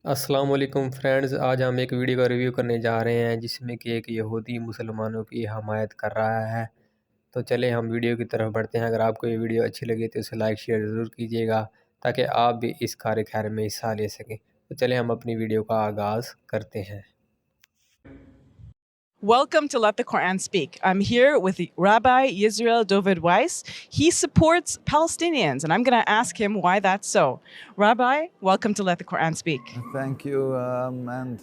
अस्सलाम वालेकुम फ्रेंड्स। आज हम एक वीडियो का रिव्यू करने जा रहे हैं जिसमें कि एक यहूदी मुसलमानों की हमायत कर रहा है। तो चले हम वीडियो की तरफ बढ़ते हैं। अगर आपको ये वीडियो अच्छी लगे तो इसे लाइक शेयर ज़रूर कीजिएगा ताकि आप भी इस कार्य खैर में हिस्सा ले सकें। तो चले हम अपनी वीडियो का आगाज़ करते हैं। Welcome to Let the Quran Speak. I'm here with Rabbi Yisrael Dovid Weiss. He supports Palestinians, and I'm going to ask him why that's so. Rabbi, welcome to Let the Quran Speak. Thank you, and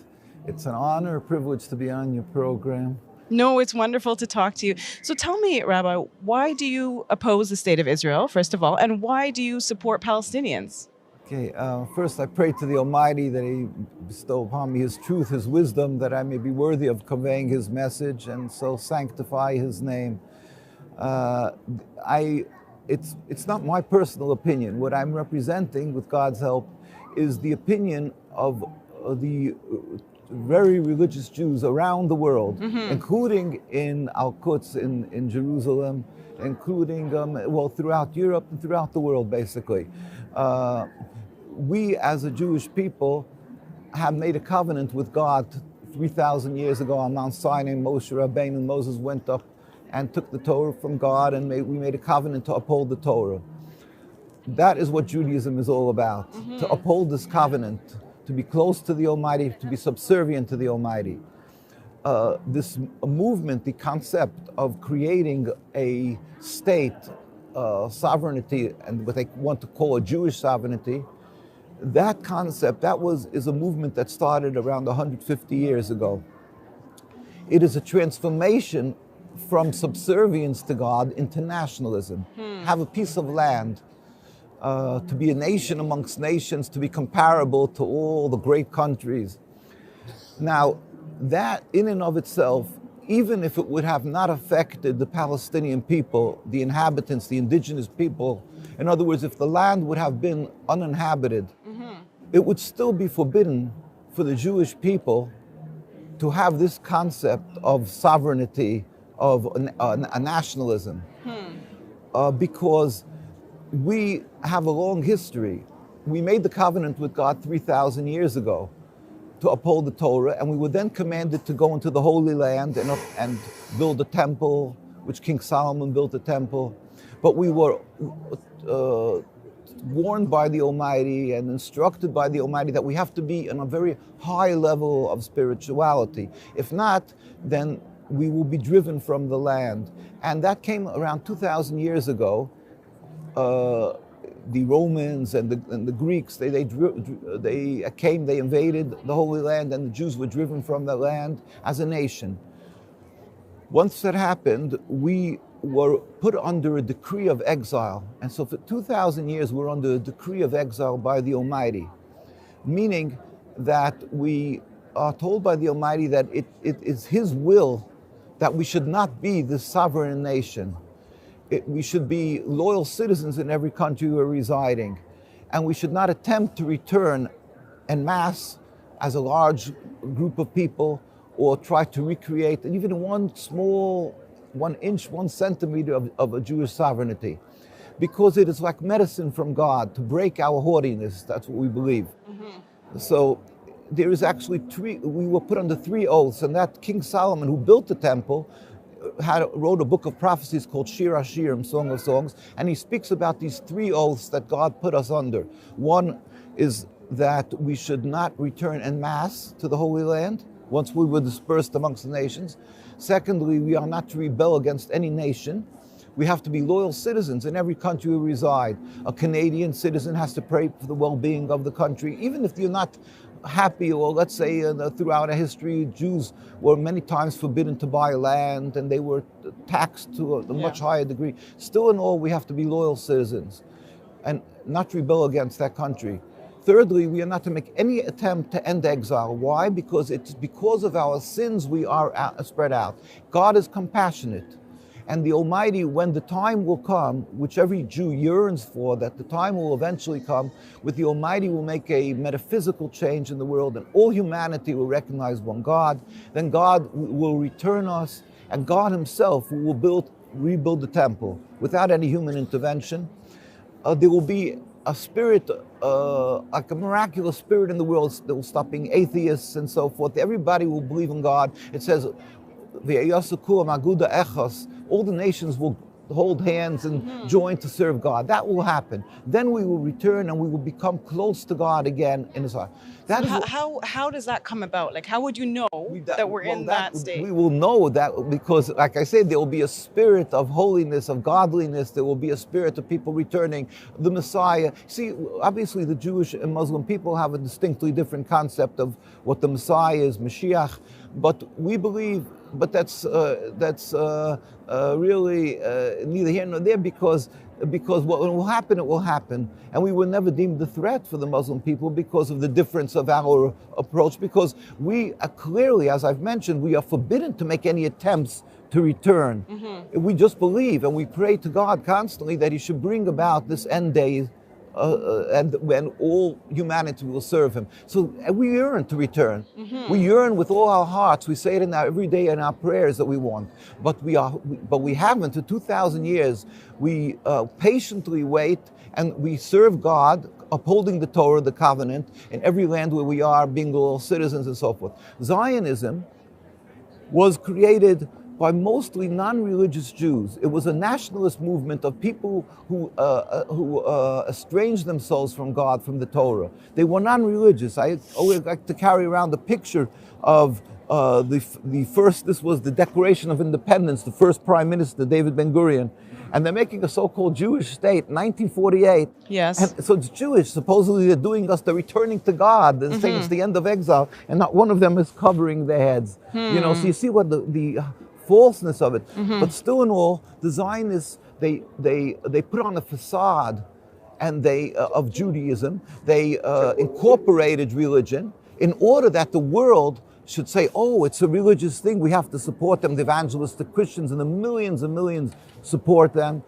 it's an honor, a privilege to be on your program. No, it's wonderful to talk to you. So tell me, Rabbi, why do you oppose the state of Israel, first of all, and why do you support Palestinians? Okay, first I pray to the Almighty that He bestow upon me His truth, His wisdom, that I may be worthy of conveying His message and so sanctify His name. It's not my personal opinion. What I'm representing, with God's help, is the opinion of the very religious Jews around the world, including in Al-Quds in Jerusalem, including throughout Europe and throughout the world, basically. We, as a Jewish people, have made a covenant with God 3,000 years ago on Mount Sinai. Moshe Rabbeinu, Moses went up and took the Torah from God, and we made a covenant to uphold the Torah. That is what Judaism is all about, to uphold this covenant, to be close to the Almighty, to be subservient to the Almighty. This movement, the concept of creating a state sovereignty, and what they want to call a Jewish sovereignty, that concept, is a movement that started around 150 years ago. It is a transformation from subservience to God into nationalism. Have a piece of land, to be a nation amongst nations, to be comparable to all the great countries. Now, that in and of itself, even if it would have not affected the Palestinian people, the inhabitants, the indigenous people, in other words, if the land would have been uninhabited, it would still be forbidden for the Jewish people to have this concept of sovereignty, of a nationalism, because we have a long history. We made the covenant with God 3,000 years ago to uphold the Torah, and we were then commanded to go into the Holy Land and build a temple, which King Solomon built a temple. But we were warned by the Almighty and instructed by the Almighty that we have to be on a very high level of spirituality. If not, then we will be driven from the land. And that came around 2,000 years ago. The Romans and the Greeks, they came, they invaded the Holy Land, and the Jews were driven from the land as a nation. Once that happened, we were put under a decree of exile. And so for 2,000 years, we're under a decree of exile by the Almighty, meaning that we are told by the Almighty that it is His will that we should not be this sovereign nation. We should be loyal citizens in every country we're residing, and we should not attempt to return en masse as a large group of people, or try to recreate even one small, 1 inch, 1 centimeter of a Jewish sovereignty, because it is like medicine from God to break our haughtiness. That's what we believe. So there is actually we were put under 3 oaths, and that King Solomon, who built the temple, wrote a book of prophecies called Shir HaShirim, Song of Songs, and he speaks about these 3 oaths that God put us under. One is that we should not return en masse to the Holy Land once we were dispersed amongst the nations. Secondly, we are not to rebel against any nation. We have to be loyal citizens in every country we reside. A Canadian citizen has to pray for the well-being of the country, even if you're not happy, or let's say throughout our history, Jews were many times forbidden to buy land, and they were taxed to a much higher degree. Still in all, we have to be loyal citizens and not rebel against that country. Thirdly, we are not to make any attempt to end exile. Why? Because it's because of our sins we are spread out. God is compassionate. And the Almighty, when the time will come, which every Jew yearns for, that the time will eventually come, with the Almighty will make a metaphysical change in the world, and all humanity will recognize one God. Then God will return us, and God Himself will rebuild the temple without any human intervention. There will be a spirit, like a miraculous spirit in the world that will stop being atheists and so forth. Everybody will believe in God. It says, all the nations will hold hands and join to serve God. That will happen. Then we will return and we will become close to God again in His heart. That is How does that come about? Like, how would you know that we're in that state? We will know that because, like I said, there will be a spirit of holiness, of godliness. There will be a spirit of people returning. The Messiah. See, obviously, the Jewish and Muslim people have a distinctly different concept of what the Messiah is, Mashiach. But we believe. But that's really neither here nor there because what will happen, it will happen. And we were never deemed a threat for the Muslim people because of the difference of our approach, because we are clearly, as I've mentioned, we are forbidden to make any attempts to return. We just believe and we pray to God constantly that He should bring about this end day and when all humanity will serve Him. So we yearn to return. We yearn with all our hearts. We say it every day in our prayers that we want. But we haven't. For 2,000 years, we patiently wait and we serve God, upholding the Torah, the covenant, in every land where we are, being loyal citizens and so forth. Zionism was created by mostly non-religious Jews. It was a nationalist movement of people who estranged themselves from God, from the Torah. They were non-religious. I always like to carry around the picture of the first, this was the Declaration of Independence, the first Prime Minister, David Ben-Gurion. And they're making a so-called Jewish state, 1948. Yes. And so it's Jewish. Supposedly they're doing us, they're returning to God. They're saying it's the end of exile, and not one of them is covering their heads. You know, so you see what the falseness of it. But still in all, the Zionists, they put on a facade and of Judaism. They incorporated religion in order that the world should say, oh, it's a religious thing, we have to support them. The evangelistic Christians and the millions and millions support them.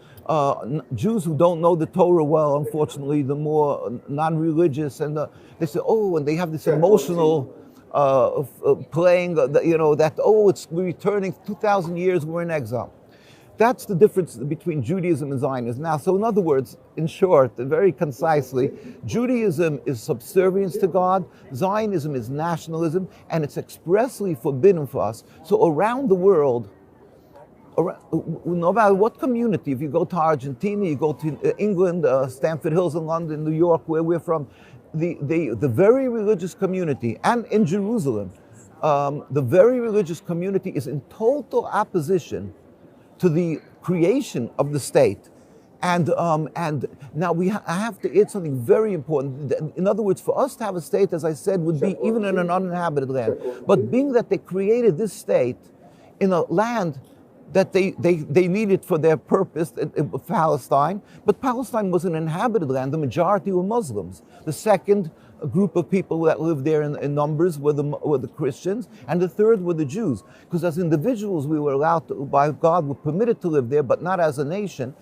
Jews who don't know the Torah well, unfortunately, the more non-religious, and they say, oh, and they have this emotional playing, that, oh, we're returning 2,000 years, we're in exile. That's the difference between Judaism and Zionism. Now, so in other words, in short, very concisely, Judaism is subservience to God, Zionism is nationalism, and it's expressly forbidden for us. So around the world, no matter what community, if you go to Argentina, you go to England, Stamford Hills in London, New York, where we're from, the very religious community, and in Jerusalem, the very religious community is in total opposition to the creation of the state. And now I have to add something very important. In other words, for us to have a state, as I said, would be even in an uninhabited land. But being that they created this state in a land that they needed for their purpose, Palestine, but Palestine was an inhabited land. The majority were Muslims. The second group of people that lived there in numbers were the Christians, and the third were the Jews. Because as individuals, we were allowed to, by God, were permitted to live there, but not as a nation.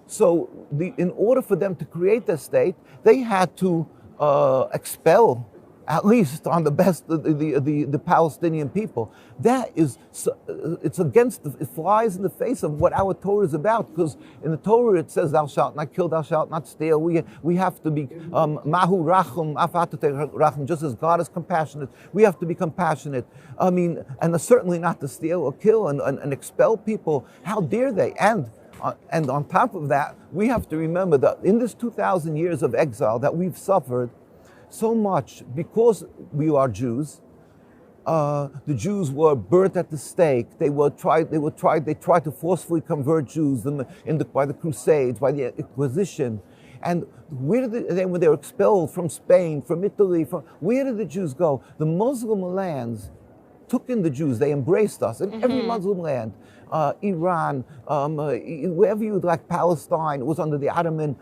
So in order for them to create their state, they had to expel, at least on the best, the Palestinian people. That is, it's against, it flies in the face of what our Torah is about, because in the Torah it says, thou shalt not kill, thou shalt not steal. We have to be, mahu rachum, afatate rachum, just as God is compassionate, we have to be compassionate. I mean, and certainly not to steal or kill and expel people. How dare they? And on top of that, we have to remember that in this 2,000 years of exile that we've suffered, so much because we are Jews. The Jews were burnt at the stake. They tried to forcefully convert Jews by the Crusades, by the Inquisition. And when they were expelled from Spain, from Italy, where did the Jews go? The Muslim lands took in the Jews. They embraced us in every Muslim land. Iran, wherever you would like, Palestine, it was under the Ottoman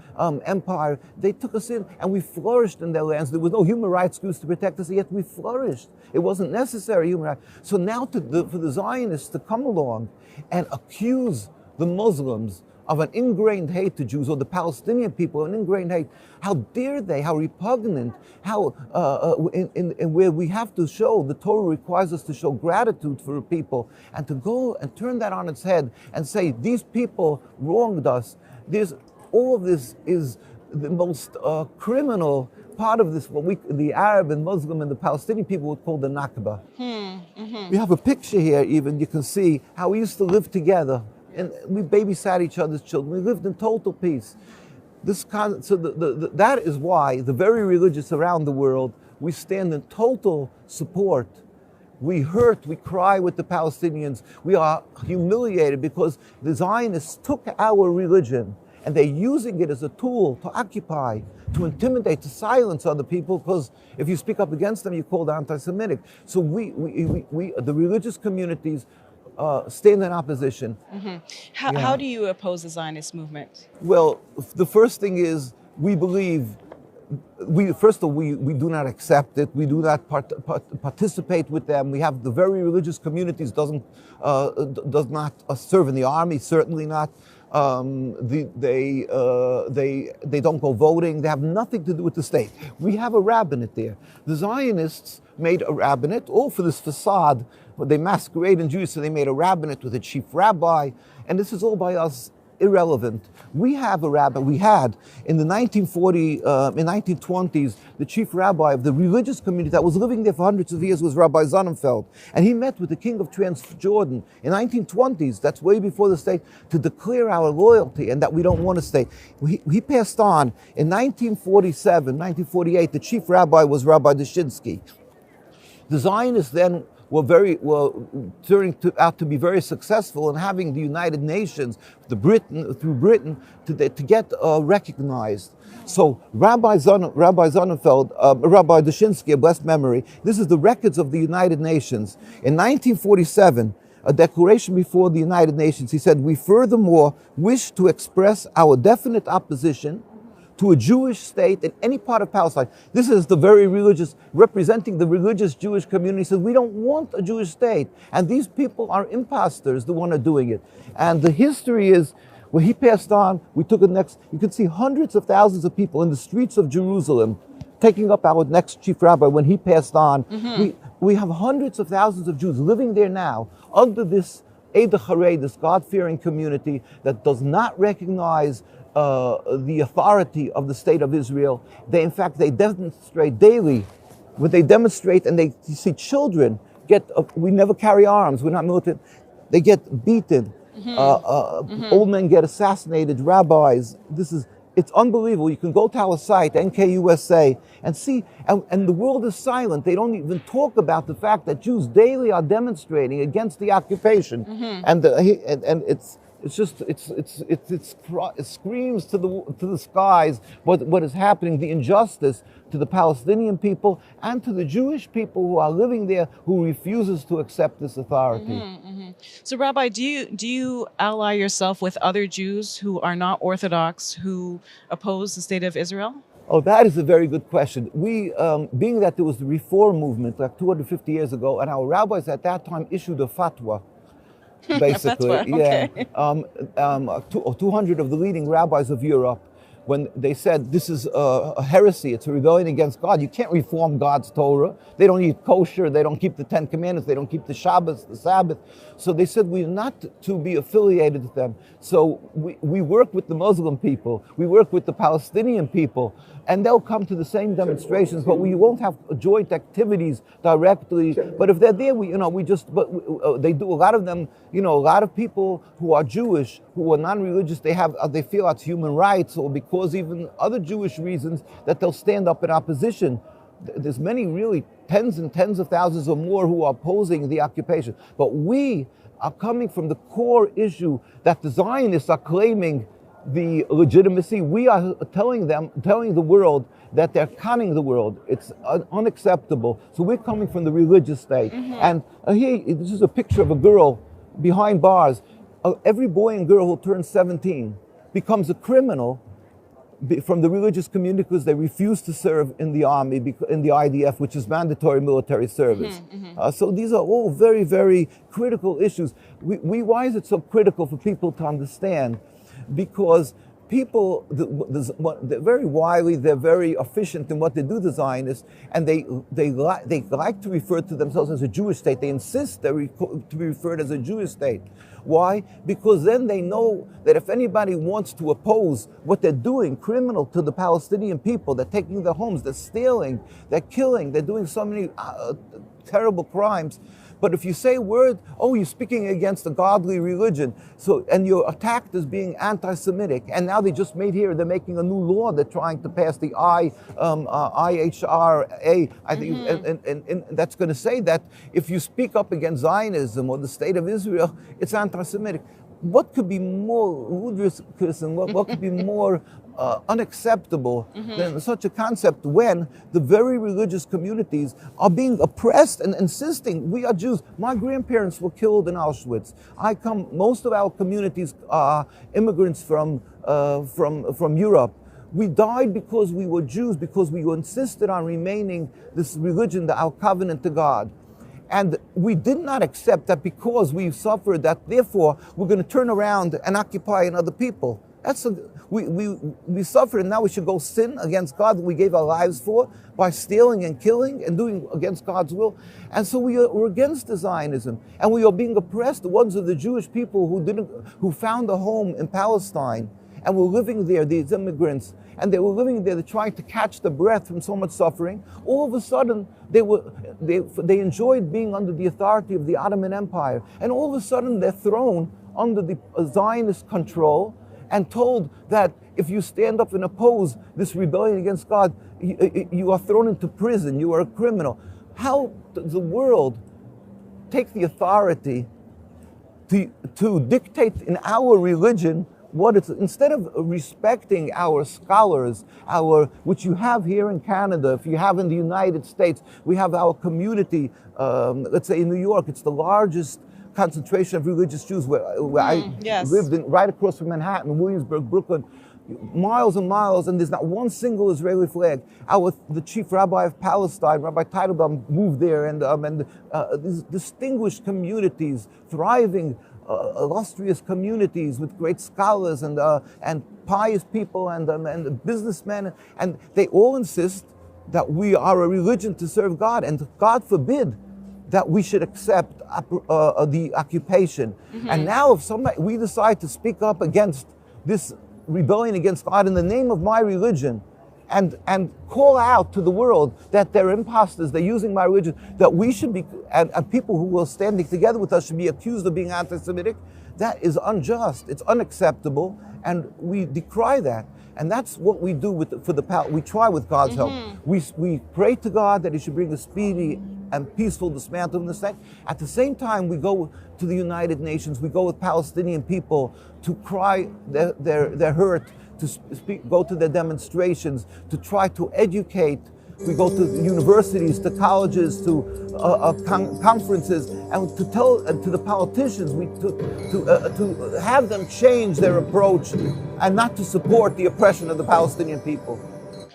Empire. They took us in and we flourished in their lands. There was no human rights groups to protect us, yet we flourished. It wasn't necessary human rights. So now for the Zionists to come along and accuse the Muslims of an ingrained hate to Jews, or the Palestinian people, an ingrained hate. How dare they? How repugnant? How where we have to show, the Torah requires us to show gratitude for people, and to go and turn that on its head and say these people wronged us. All of this is the most criminal part of this, what the Arab and Muslim and the Palestinian people would call the Nakba. We have a picture here even, you can see how we used to live together. And we babysat each other's children. We lived in total peace. That is why the very religious around the world, we stand in total support. We hurt, we cry with the Palestinians. We are humiliated because the Zionists took our religion and they're using it as a tool to occupy, to intimidate, to silence other people, because if you speak up against them, you're called anti-Semitic. So the religious communities stand in opposition. How do you oppose the Zionist movement? Well, the first thing is we believe, first of all, we do not accept it. We do not participate with them. We have the very religious communities does not serve in the army, certainly not. They don't go voting. They have nothing to do with the state. We have a rabbinate there. The Zionists made a rabbinate, all for this facade. They masquerade in Jews, so they made a rabbinate with a chief rabbi, and this is all by us irrelevant. We have a rabbi. We had in the 1920s, the chief rabbi of the religious community that was living there for hundreds of years was Rabbi Sonnenfeld, and he met with the king of Transjordan in 1920s. That's way before the state, to declare our loyalty and that we don't want a state. He passed on in 1947, 1948. The chief rabbi was Rabbi Dushinsky. The Zionists then were turning out to be very successful in having the United Nations, through Britain, to get recognized. So Rabbi Sonnenfeld, Rabbi Dushinsky, of blessed memory, this is the records of the United Nations. In 1947, a declaration before the United Nations, he said, "We furthermore wish to express our definite opposition to a Jewish state in any part of Palestine." This is the very religious, representing the religious Jewish community, says we don't want a Jewish state. And these people are imposters, the one are doing it. And the history is, when he passed on, we took it next, you could see hundreds of thousands of people in the streets of Jerusalem taking up our next chief rabbi when he passed on. We have hundreds of thousands of Jews living there now under this Eid HaCharei, this God-fearing community that does not recognize the authority of the state of Israel. In fact, they demonstrate daily. When they demonstrate and you see children we never carry arms, we're not military, they get beaten. Old men get assassinated, rabbis. It's unbelievable. You can go to our site, NKUSA, and see, and the world is silent. They don't even talk about the fact that Jews daily are demonstrating against the occupation. And it screams to the skies what is happening, the injustice to the Palestinian people and to the Jewish people who are living there, who refuses to accept this authority. So, Rabbi, do you ally yourself with other Jews who are not Orthodox, who oppose the state of Israel? Oh, that is a very good question. We, being that there was the Reform movement like 250 years ago, and our rabbis at that time issued a fatwa, basically. Okay. 200 of the leading rabbis of Europe, when they said this is a heresy, it's a rebellion against God. You can't reform God's Torah. They don't eat kosher, they don't keep the 10 Commandments, they don't keep the Shabbos, the Sabbath. So they said we're not to be affiliated with them. So we work with the Muslim people, we work with the Palestinian people, and they'll come to the same demonstrations, but we won't have joint activities directly. But if they're there, they do. A lot of them, a lot of people who are Jewish, who are non-religious, they feel it's human rights, or because even other Jewish reasons, that they'll stand up in opposition. There's many, really tens and tens of thousands or more who are opposing the occupation. But we are coming from the core issue that the Zionists are claiming the legitimacy. We are telling the world that they're conning the world. It's unacceptable. So we're coming from the religious state. And here, this is a picture of a girl behind bars. Every boy and girl who turns 17 becomes a criminal from the religious community because they refuse to serve in the army, in the IDF, which is mandatory military service. So these are all very, very critical issues. Why is it so critical for people to understand? Because people, they're very wily, they're very efficient in what they do, the Zionists, and they like to refer to themselves as a Jewish state. They insist to be referred as a Jewish state. Why? Because then they know that if anybody wants to oppose what they're doing, criminal to the Palestinian people, they're taking their homes, they're stealing, they're killing, they're doing so many terrible crimes. But if you say a word, oh, you're speaking against a godly religion, so, and you're attacked as being anti-Semitic, and now they just made here, they're making a new law, they're trying to pass the IHRA, I think, and that's going to say that if you speak up against Zionism or the state of Israel, it's anti-Semitic. What could be more ludicrous and what could be more unacceptable than such a concept when the very religious communities are being oppressed and insisting we are Jews. My grandparents were killed in Auschwitz. Most of our communities are immigrants from Europe. We died because we were Jews, because we insisted on remaining this religion, our covenant to God. And we did not accept that because we suffered, that therefore we're going to turn around and occupy another people. We suffered, and now we should go sin against God that we gave our lives for by stealing and killing and doing against God's will. And so we're against the Zionism, and we are being oppressed. The ones of the Jewish people who found a home in Palestine and were living there, these immigrants, and they were living there, they're trying to catch the breath from so much suffering. All of a sudden, they enjoyed being under the authority of the Ottoman Empire, and all of a sudden they're thrown under the Zionist control and told that if you stand up and oppose this rebellion against God, you are thrown into prison, you are a criminal. How does the world take the authority to dictate in our religion what it's, instead of respecting our scholars, which you have here in Canada, if you have in the United States, we have our community, let's say in New York, it's the largest concentration of religious Jews where I lived right across from Manhattan, Williamsburg, Brooklyn, miles and miles, and there's not one single Israeli flag. The chief rabbi of Palestine, Rabbi Teitelbaum, moved there, and these distinguished communities, thriving, illustrious communities with great scholars and pious people and businessmen, and they all insist that we are a religion to serve God, and God forbid that we should accept the occupation. And now if we decide to speak up against this rebellion against God in the name of my religion, and call out to the world that they're imposters, they're using my religion, that we should be, and people who will standing together with us should be accused of being anti-Semitic, that is unjust, it's unacceptable, and we decry that. And that's what we do we try with God's help. We pray to God that He should bring a speedy and peaceful dismantling of the state. At the same time, we go to the United Nations, we go with Palestinian people to cry their hurt, to go to their demonstrations, to try to educate. We go to universities, to colleges, to conferences, and to tell to the politicians, to have them change their approach and not to support the oppression of the Palestinian people.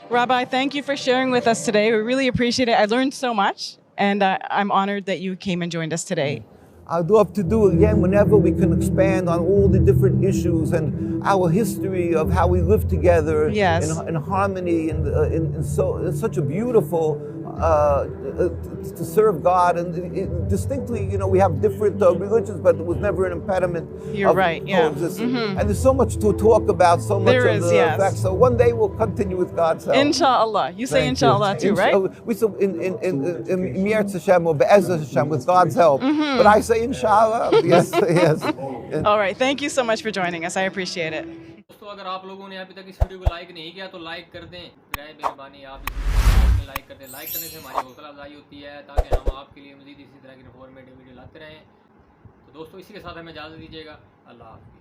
Rabbi, thank you for sharing with us today. We really appreciate it. I learned so much, and I'm honored that you came and joined us today. I'd love to do it again whenever we can expand on all the different issues and our history of how we live together in harmony and in such a beautiful to serve God, and distinctly, we have different religions, but it was never an impediment. You're right, yeah. And there's so much to talk about, so much there of the facts. So one day we'll continue with God's help. Inshallah. You say inshallah too, right? We say in Me'eretz Hashem or Be'ezras Hashem, with God's help. But I say inshallah. Yes, yes. All right. Thank you so much for joining us. I appreciate it. दोस्तों, अगर आप लोगों ने अभी तक इस video को like नहीं किया तो लाइक कर दें। बराए मेहरबानी आप इस वीडियो को लाइक कर दें। लाइक करने से हमारी हौसला अफजाई होती है ताकि हम आपके लिए मज़ीद इसी तरह की इन्फॉर्मेटिव वीडियो लाते रहें। तो दोस्तों, इसी के साथ हमें इजाज़त दीजिएगा। अल्लाह हाफ़िज़।